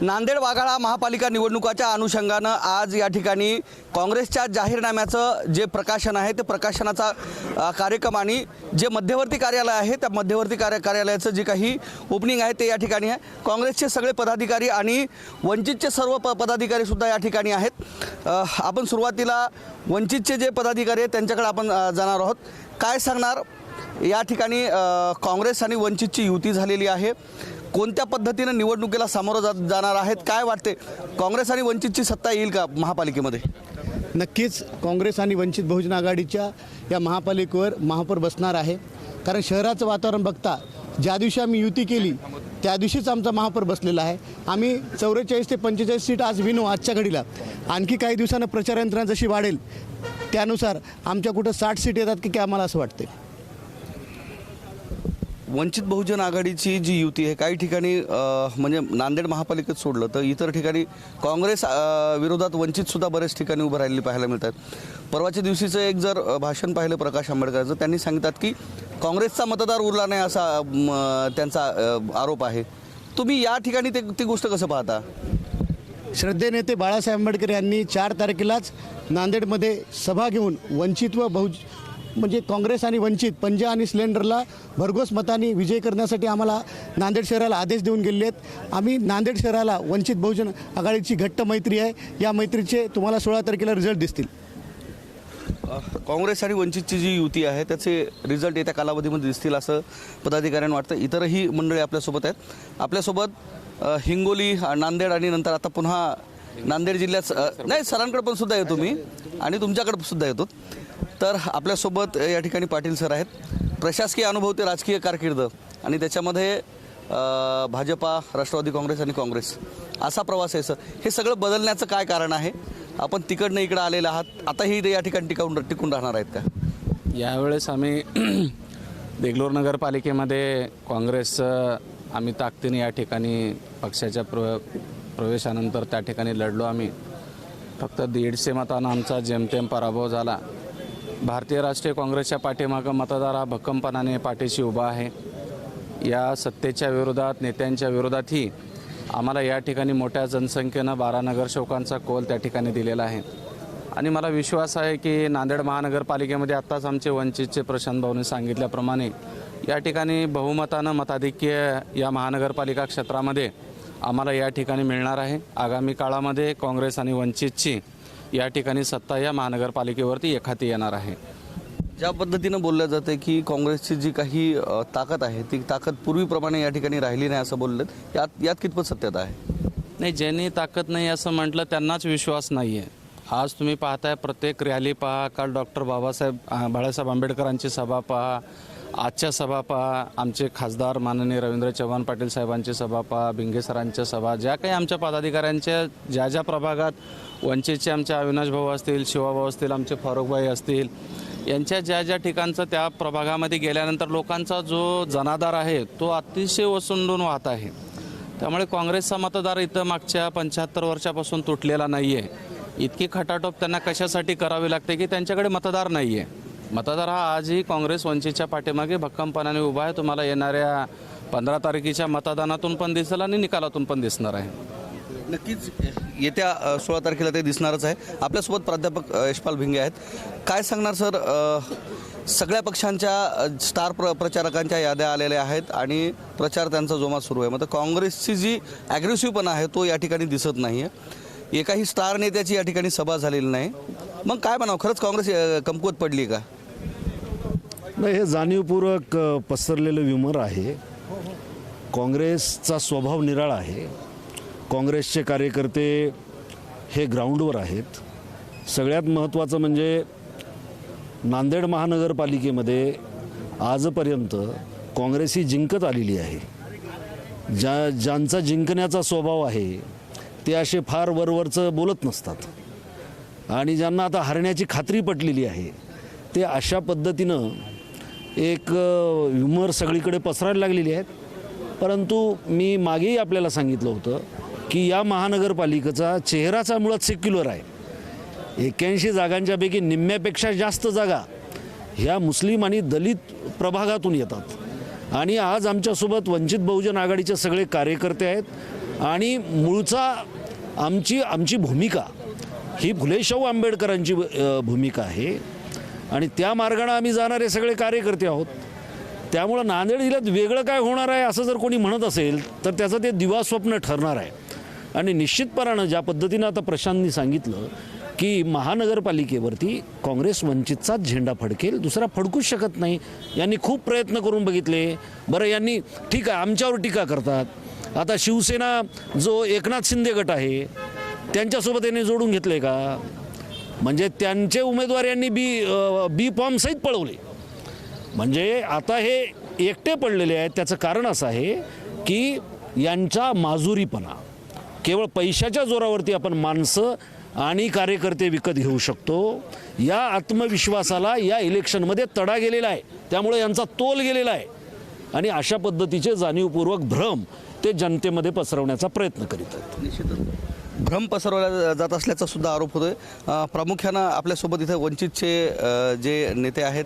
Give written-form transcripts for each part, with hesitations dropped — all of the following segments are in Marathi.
नांदेड वाघाळा महापालिका निवडणुकाच्या अनुषंगानं आज या ठिकाणी काँग्रेसच्या जाहीरनाम्याचं जे प्रकाशन आहे ते प्रकाशनाचा कार्यक्रम आणि जे मध्यवर्ती कार्यालय आहे त्या मध्यवर्ती कार्यालयाचं जे काही ओपनिंग आहे ते या ठिकाणी आहे। काँग्रेसचे सगळे पदाधिकारी आणि वंचितचे सर्व पदाधिकारी सुद्धा या ठिकाणी आहेत। आपण सुरुवातीला वंचितचे जे पदाधिकारी आहेत त्यांच्याकडे आपण जाणार आहोत। काय सांगणार या ठिकाणी काँग्रेस आणि वंचितची युती झालेली आहे, कोणत्या पद्धतीने निवडणुकीला सामोरं जाणार आहेत, काय वाटते काँग्रेस आणि वंचितची सत्ता येईल का महापालिकेमध्ये? नक्कीच काँग्रेस आणि वंचित बहुजन आघाडीच्या या महापालिकेवर महापौर बसणार आहे। कारण शहराचं वातावरण बघता ज्या दिवशी आम्ही युती केली त्या दिवशीच आमचा महापौर बसलेला आहे। आम्ही 44 ते 45 सीट आज विनू आजच्या घडीला। आणखी काही दिवसानं प्रचार यंत्रणा जशी वाढेल त्यानुसार आमच्या कुठं 60 सीट येतात की काय आम्हाला असं वाटते। वंचित बहुजन आघाडीची जी युती आहे काही ठिकाणी म्हणजे नांदेड महापालिकेत सोडलं तर इतर ठिकाणी काँग्रेस विरोधात वंचितसुद्धा बरेच ठिकाणी उभं राहिलेली पाहायला मिळतात। परवाच्या दिवशीचं एक जर भाषण पाहिलं प्रकाश आंबेडकरांचं, त्यांनी सांगतात की काँग्रेसचा मतदार उरला नाही असा त्यांचा आरोप आहे। तुम्ही या ठिकाणी ती गोष्ट कसं पाहता? श्रद्धेनेते बाळासाहेब आंबेडकर यांनी 4 तारखेलाच नांदेडमध्ये सभा घेऊन वंचित व म्हणजे काँग्रेस आणि वंचित पंजा आणि सिलेंडरला भरघोस मताने विजय करण्यासाठी आम्हाला नांदेड शहराला आदेश देऊन गेले आहेत। आम्ही नांदेड शहराला वंचित बहुजन आघाडीची घट्ट मैत्री आहे, या मैत्रीचे तुम्हाला 16 तारखेला रिझल्ट दिसतील। काँग्रेस आणि वंचितची जी युती आहे त्याचे रिझल्ट येत्या कालावधीमध्ये दिसतील असं पदाधिकाऱ्यांना वाटतं। इतरही मंडळी आपल्यासोबत आहेत। आपल्यासोबत हिंगोली, नांदेड आणि नंतर आता पुन्हा नांदेड जिल्ह्यात नाही सरांकडे पण सुद्धा येतो मी आणि तुमच्याकडे सुद्धा येतो। तर आपल्यासोबत या ठिकाणी पाटील सर आहेत। प्रशासकीय अनुभव ते राजकीय कारकीर्द आणि त्याच्यामध्ये भाजपा, राष्ट्रवादी काँग्रेस आणि काँग्रेस असा प्रवास आहे सर। हे सगळं बदलण्याचं काय कारण आहे? आपण तिकडनं इकडं आलेलं आहात, आताही या ठिकाणी टिकून राहणार आहेत का? यावेळेस आम्ही देगलूर नगरपालिकेमध्ये काँग्रेसचं आम्ही ताकदीने या ठिकाणी पक्षाच्या प्रवेशानंतर त्या ठिकाणी लढलो। आम्ही फक्त 150 मतांना आमचा जेमतेम पराभव झाला। भारतीय राष्ट्रीय काँग्रेसच्या पाठीमागं मतदार हा भक्कमपणाने पाठीशी उभा आहे। या सत्तेच्या विरोधात, नेत्यांच्या विरोधातही आम्हाला या ठिकाणी मोठ्या जनसंख्येनं 12 नगरसेवकांचा कौल त्या ठिकाणी दिलेला आहे आणि मला विश्वास आहे की नांदेड महानगरपालिकेमध्ये आत्ताच आमचे वंचितचे प्रशांत भाऊंनी सांगितल्याप्रमाणे या ठिकाणी बहुमतानं मताधिक्य या महानगरपालिका क्षेत्रामध्ये आम्हाला या ठिकाणी मिळणार आहे। आगामी काळामध्ये काँग्रेस आणि वंचितची या ठिकाणी सत्ता या महानगरपालिकेवरती एखादी येणार आहे। ज्या पद्धतीनं बोललं जातं की काँग्रेसची जी काही ताकद आहे ती ताकद पूर्वीप्रमाणे या ठिकाणी राहिली नाही असं बोललं, यात कितपत सत्यता आहे? नाही, ज्यांनी ताकद नाही असं म्हटलं त्यांनाच विश्वास नाही आहे। आज तुम्ही पाहताय प्रत्येक रॅली पहा, काल डॉक्टर बाळासाहेब आंबेडकरांची सभा पहा, आजच्या सभा पहा, आमचे खासदार माननीय रवींद्र चव्हाण पाटील साहेबांची सभा पहा, भिंगे सरांच्या सभा, ज्या काही आमच्या पदाधिकाऱ्यांच्या ज्या प्रभागात वंचितचे आमचे अविनाश भाऊ असतील, शिवाभाऊ असतील, आमचे फारुखभाई असतील, यांच्या ज्या ठिकाणचं त्या प्रभागामध्ये गेल्यानंतर लोकांचा जो जनाधार आहे तो अतिशय ओसंडून वाहत आहे। त्यामुळे काँग्रेसचा मतदार इथं मागच्या 75 वर्षापासून तुटलेला नाही आहे। इतकी खटाटोप त्यांना कशासाठी करावी लागते की त्यांच्याकडे मतदार नाही आहे। मतदार हा आजही काँग्रेस वंचितच्या पाठीमागे भक्कमपणाने उभा आहे। तुम्हाला येणाऱ्या 15 तारखेच्या मतदानातून पण दिसेल आणि निकालातून पण दिसणार आहे। नक्कीच येत्या 16 तारखेला ते दिसणारच आहे। आपल्यासोबत प्राध्यापक यशपाल भिंगे आहेत। काय सांगणार सर, सगळ्या पक्षांच्या स्टार प्रचारकांच्या याद्या आलेल्या आहेत आणि प्रचार त्यांचा जोमात सुरू आहे। मात्र काँग्रेसची जी ॲग्रेसिव्हपणा आहे तो या ठिकाणी दिसत नाही आहे। एकाही स्टार नेत्याची या ठिकाणी सभा झालेली नाही। मग काय म्हणावं, खरंच काँग्रेस कमकुवत पडली का? नाही, हे जाणीवपूर्वक पसरलेलं व्यूमर आहे। काँग्रेसचा स्वभाव निराळा आहे। काँग्रेसचे कार्यकर्ते हे ग्राउंडवर आहेत। सगळ्यात महत्त्वाचं म्हणजे नांदेड महानगरपालिकेमध्ये आजपर्यंत काँग्रेस ही जिंकत आलेली आहे। ज्यांचा जिंकण्याचा स्वभाव आहे ते असे फार वरवरचं बोलत नसतात आणि ज्यांना आता हरण्याची खात्री पटलेली आहे ते अशा पद्धतीनं एक ह्युमर सगळीकडे पसरायला लागलेली आहेत। परंतु मी मागेही आपल्याला सांगितलं होतं की या महानगरपालिकेचा चेहराचा मुळात सेक्युलर आहे। 81 जागांच्यापैकी निम्म्यापेक्षा जास्त जागा ह्या मुस्लिम आणि दलित प्रभागातून येतात आणि आज आमच्यासोबत वंचित बहुजन आघाडीचे सगळे कार्यकर्ते आहेत। आणि मूळचा आमची भूमिका ही फुले शाहू आंबेडकरांची भूमिका आहे आणि त्या मार्गाने आम्ही जाणारे सगळे कार्यकर्ते आहोत. त्यामुळं नांदेड जिल्ह्यात वेगळं काय होणार आहे असं जर कोणी म्हणत असेल तर त्याचं ते दिवास्वप्न ठरणार आहे. आणि निश्चितपणानं ज्या पद्धतीनं आता प्रशांतनी सांगितलं की महानगरपालिकेवरती काँग्रेस वंचितचाच झेंडा फडकेल, दुसरा फडकूच शकत नाही. यांनी खूप प्रयत्न करून बघितले. बरं, यांनी ठीक आहे आमच्यावर टीका करतात. आता शिवसेना जो एकनाथ शिंदे गट आहे त्यांच्यासोबत यांनी जोडून घेतले का? म्हणजे त्यांचे उमेदवार यांनी बी फॉर्म सहित पळवले. म्हणजे आता हे एकटे पडलेले आहेत. त्याचं कारण असं आहे की यांचा माजुरीपणा, केवळ पैशाच्या जोरावरती आपण माणसं आणि कार्यकर्ते विकत घेऊ शकतो, या आत्मविश्वासाला या इलेक्शनमध्ये तडा गेलेला आहे. त्यामुळे यांचा तोल गेलेला आहे आणि अशा पद्धतीचे जाणीवपूर्वक भ्रम ते जनतेमध्ये पसरवण्याचा प्रयत्न करीत आहेत. निश्चितच भ्रम पसरवला जात असल्याचा सुद्धा आरोप होतोय. प्रामुख्यानं आपल्यासोबत इथे वंचितचे जे नेते आहेत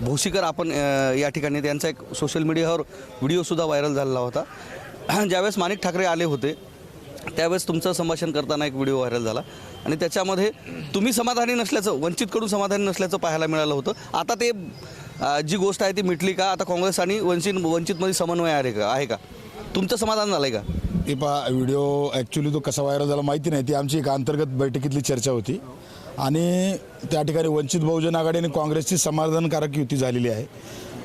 भोसीकर, आपण या ठिकाणी त्यांचा एक सोशल मीडियावर व्हिडिओसुद्धा व्हायरल झालेला होता. ज्यावेळेस माणिक ठाकरे आले होते त्यावेळेस तुमचं संभाषण करताना एक व्हिडिओ व्हायरल झाला आणि त्याच्यामध्ये तुम्ही समाधानी नसल्याचं, वंचितकडून समाधानी नसल्याचं पाहायला मिळालं होतं. आता ते जी गोष्ट आहे ती मिटली का? आता काँग्रेस आणि वंचितमध्ये समन्वय आहे का? तुमचं समाधान झालं आहे का? ते व्हिडिओ ॲक्च्युली तो कसा व्हायरल झाला माहिती नाही. ती आमची एक अंतर्गत बैठकीतली चर्चा होती आणि त्या ठिकाणी वंचित बहुजन आघाडी आणि काँग्रेसची समाधानकारक युती झालेली आहे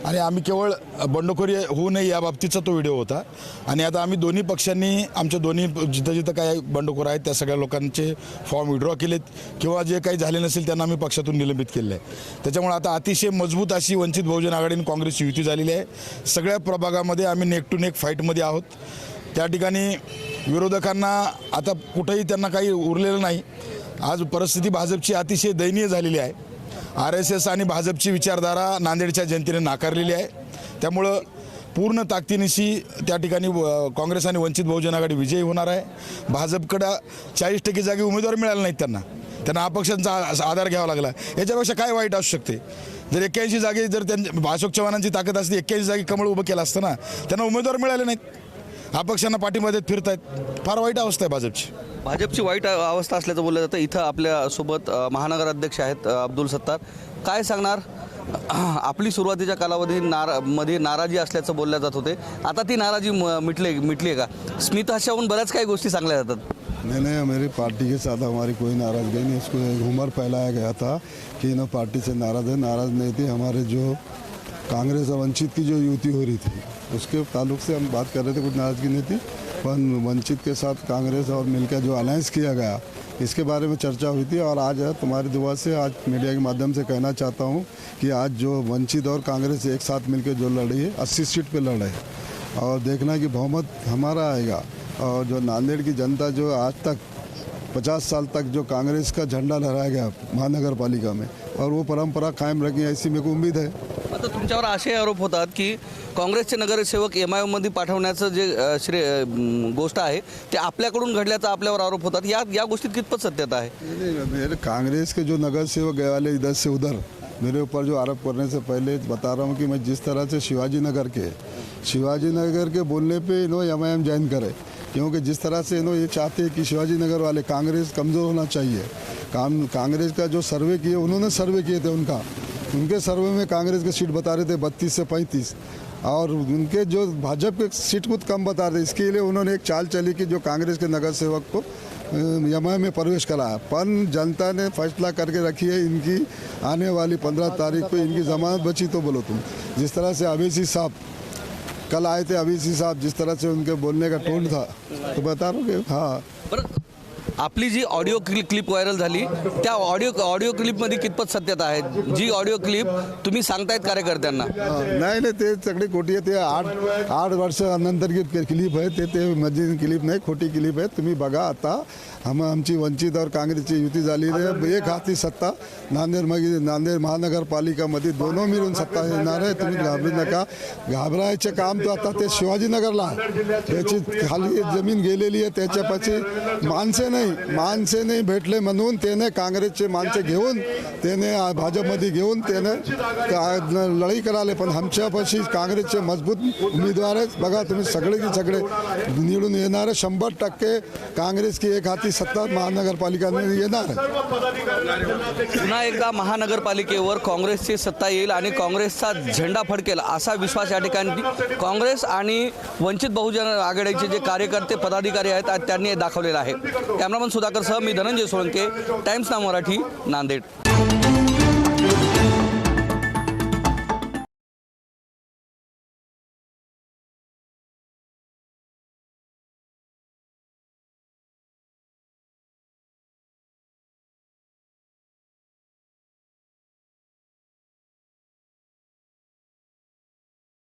आणि आम्ही केवळ बंडखोरी होऊ नये या बाबतीचा तो व्हिडिओ होता. आणि आता आम्ही दोन्ही पक्षांनी आमच्या दोन्ही जिथं काही बंडखोर आहेत त्या सगळ्या लोकांचे फॉर्म विड्रॉ केलेत किंवा जे काही झाले नसेल त्यांना आम्ही पक्षातून निलंबित केलेलं आहे. त्याच्यामुळे आता अतिशय मजबूत अशी वंचित बहुजन आघाडी आणि काँग्रेसची युती झालेली आहे. सगळ्या प्रभागामध्ये आम्ही नेक टू नेक फाईटमध्ये आहोत. त्या ठिकाणी विरोधकांना आता कुठंही त्यांना काही उरलेलं नाही. आज परिस्थिती भाजपची अतिशय दयनीय झालेली आहे. RSS आणि भाजपची विचारधारा नांदेडच्या जनतेने नाकारलेली आहे. त्यामुळं पूर्ण ताकदीनिशी त्या ठिकाणी काँग्रेस आणि वंचित बहुजन आघाडी विजयी होणार आहे. भाजपकडं 40% जागी उमेदवार मिळाले नाहीत. त्यांना अपक्षांचा आधार घ्यावा लागला. याच्यापेक्षा काय वाईट असू शकते? जर 81 जागी जर त्यांच्या अशोक चव्हाणांची ताकद असते 81 जागी कमळ उभं केलं असतं ना. त्यांना उमेदवार मिळाले नाहीत. अपक्षांना पाठीमध्ये फिरत आहेत. फार वाईट अवस्था आहे भाजपची वाईट अवस्था असल्याचं बोललं जातं. इथं आपल्यासोबत महानगर अध्यक्ष आहेत अब्दुल सत्तार. काय सांगणार? आपली सुरुवातीच्या कालावधीमध्ये नाराजी असल्याचं बोलल्या जात होते. आता ती नाराजी मिटली आहे का? स्मित हास्याहून बऱ्याच काही गोष्टी सांगल्या जातात. नहीं, हमारी पार्टी के साथ हमारी कोई नाराज़गी नहीं. इसको एक घूमर फैलाया गया था कि इन पार्टी से नाराज़ नहीं थी. हमारे जो कांग्रेस और वंचित की जो युति हो रही थी उसके ताल्लुक से हम बात कर रहे थे. कुछ नाराज़गी नहीं थी. पर वंचित के साथ कांग्रेस और मिलकर जो अलायंस किया गया इसके बारे में चर्चा हुई थी. और आज तुम्हारी दुआ से आज मीडिया के माध्यम से कहना चाहता हूँ कि आज जो वंचित और कांग्रेस एक साथ मिलकर जो लड़ी है 80 सीट पे लड़ रहे हैं और देखना कि बहुमत हमारा आएगा. और जो नांदेड़ की जनता जो आज तक 50 साल तक जो कांग्रेस का झंडा लहराया गया महानगर पालिका में और वो परंपरा कायम रखें ऐसी मेरे को उम्मीद है. आता तुमच्यावर असे आरोप होतात की काँग्रेसचे नगरसेवक MIM पाठवण्याचं जे गोष्ट आहे ते आपल्याकडून घडल्याचा आपल्यावर आरोप होतात. या गोष्टीत कितपत सत्यता आहे? मेरे कांग्रेस के जो नगर सेवक गए वाले इधर से उधर मेरे ऊपर जो आरोप करने से पहले बता रहा हूँ कि मैं जिस तरह से शिवाजी नगर के बोलने पे इन्होंने MIM ज्वाइन करे. क्योंकि जिस तरह से इन्होंने ये चाहते हैं कि शिवाजी नगर वाले कांग्रेस कमज़ोर होना चाहिए. कांग्रेस का जो सर्वे किए उन्होंने सर्वे किए थे उनके सर्वे में कांग्रेस के सीट बता रहे थे 32 से 35 और उनके जो भाजपा के सीट कुछ कम बता रहे. इसके लिए उन्होंने एक चाल चली कि जो कांग्रेस के नगर सेवक को MIM में प्रवेश कराया. पर जनता ने फैसला करके रखी है इनकी आने वाली 15 तारीख को इनकी जमानत बची. तो बोलो तुम जिस तरह से अवैसी साहब कल आए थे, अवैसी साहब जिस तरह से उनके बोलने का टोन था तो बता रहा हूँ. हाँ, बरं, आपली जी ऑडिओ क्लिप व्हायरल झाली त्या ऑडिओ क्लिपमध्ये कितपत सत्यता आहे? जी ऑडिओ क्लिप तुम्ही सांगतायत कार्यकर्त्यांना? नाही ते सगळी खोटी आहे. ते 8 वर्षानंतर क्लिप आहे. ते माझी क्लिप नाही, खोटी क्लिप आहे. तुम्ही बघा. आता आमची वंचित और काँग्रेसची युती झाली आहे. एक हाती सत्ता नांदेड महानगरपालिकामध्ये दोनों मिळून सत्ता येणार आहे. तुम्ही घाबरू नका. घाबरायचे काम तर आता ते शिवाजीनगरला आहे. त्याची खाली जमीन गेलेली आहे. त्याच्यापाशी माणसे नाही. माणसे नाही भेटले म्हणून त्याने काँग्रेसचे माणसे घेऊन त्याने भाजपमध्ये घेऊन त्याने लढाई कराले. पण आमच्यापाशी काँग्रेसचे मजबूत उमेदवार आहेत. बघा तुम्ही सगळे की सगळे निवडून येणारे 100% काँग्रेस की एक हाती सत्ता महानगरपालिकांमध्ये येणार आहे. पुन्हा एकदा महानगरपालिकेवर काँग्रेसची सत्ता येईल आणि काँग्रेसचा झेंडा फडकेल असा विश्वास या ठिकाणी काँग्रेस आणि वंचित बहुजन आघाडीचे जे कार्यकर्ते पदाधिकारी आहेत आज त्यांनी दाखवलेलं आहे. कॅमेरामन सुधाकर सह मी धनंजय सोळंके, टाइम्स नाव मराठी, नांदेड.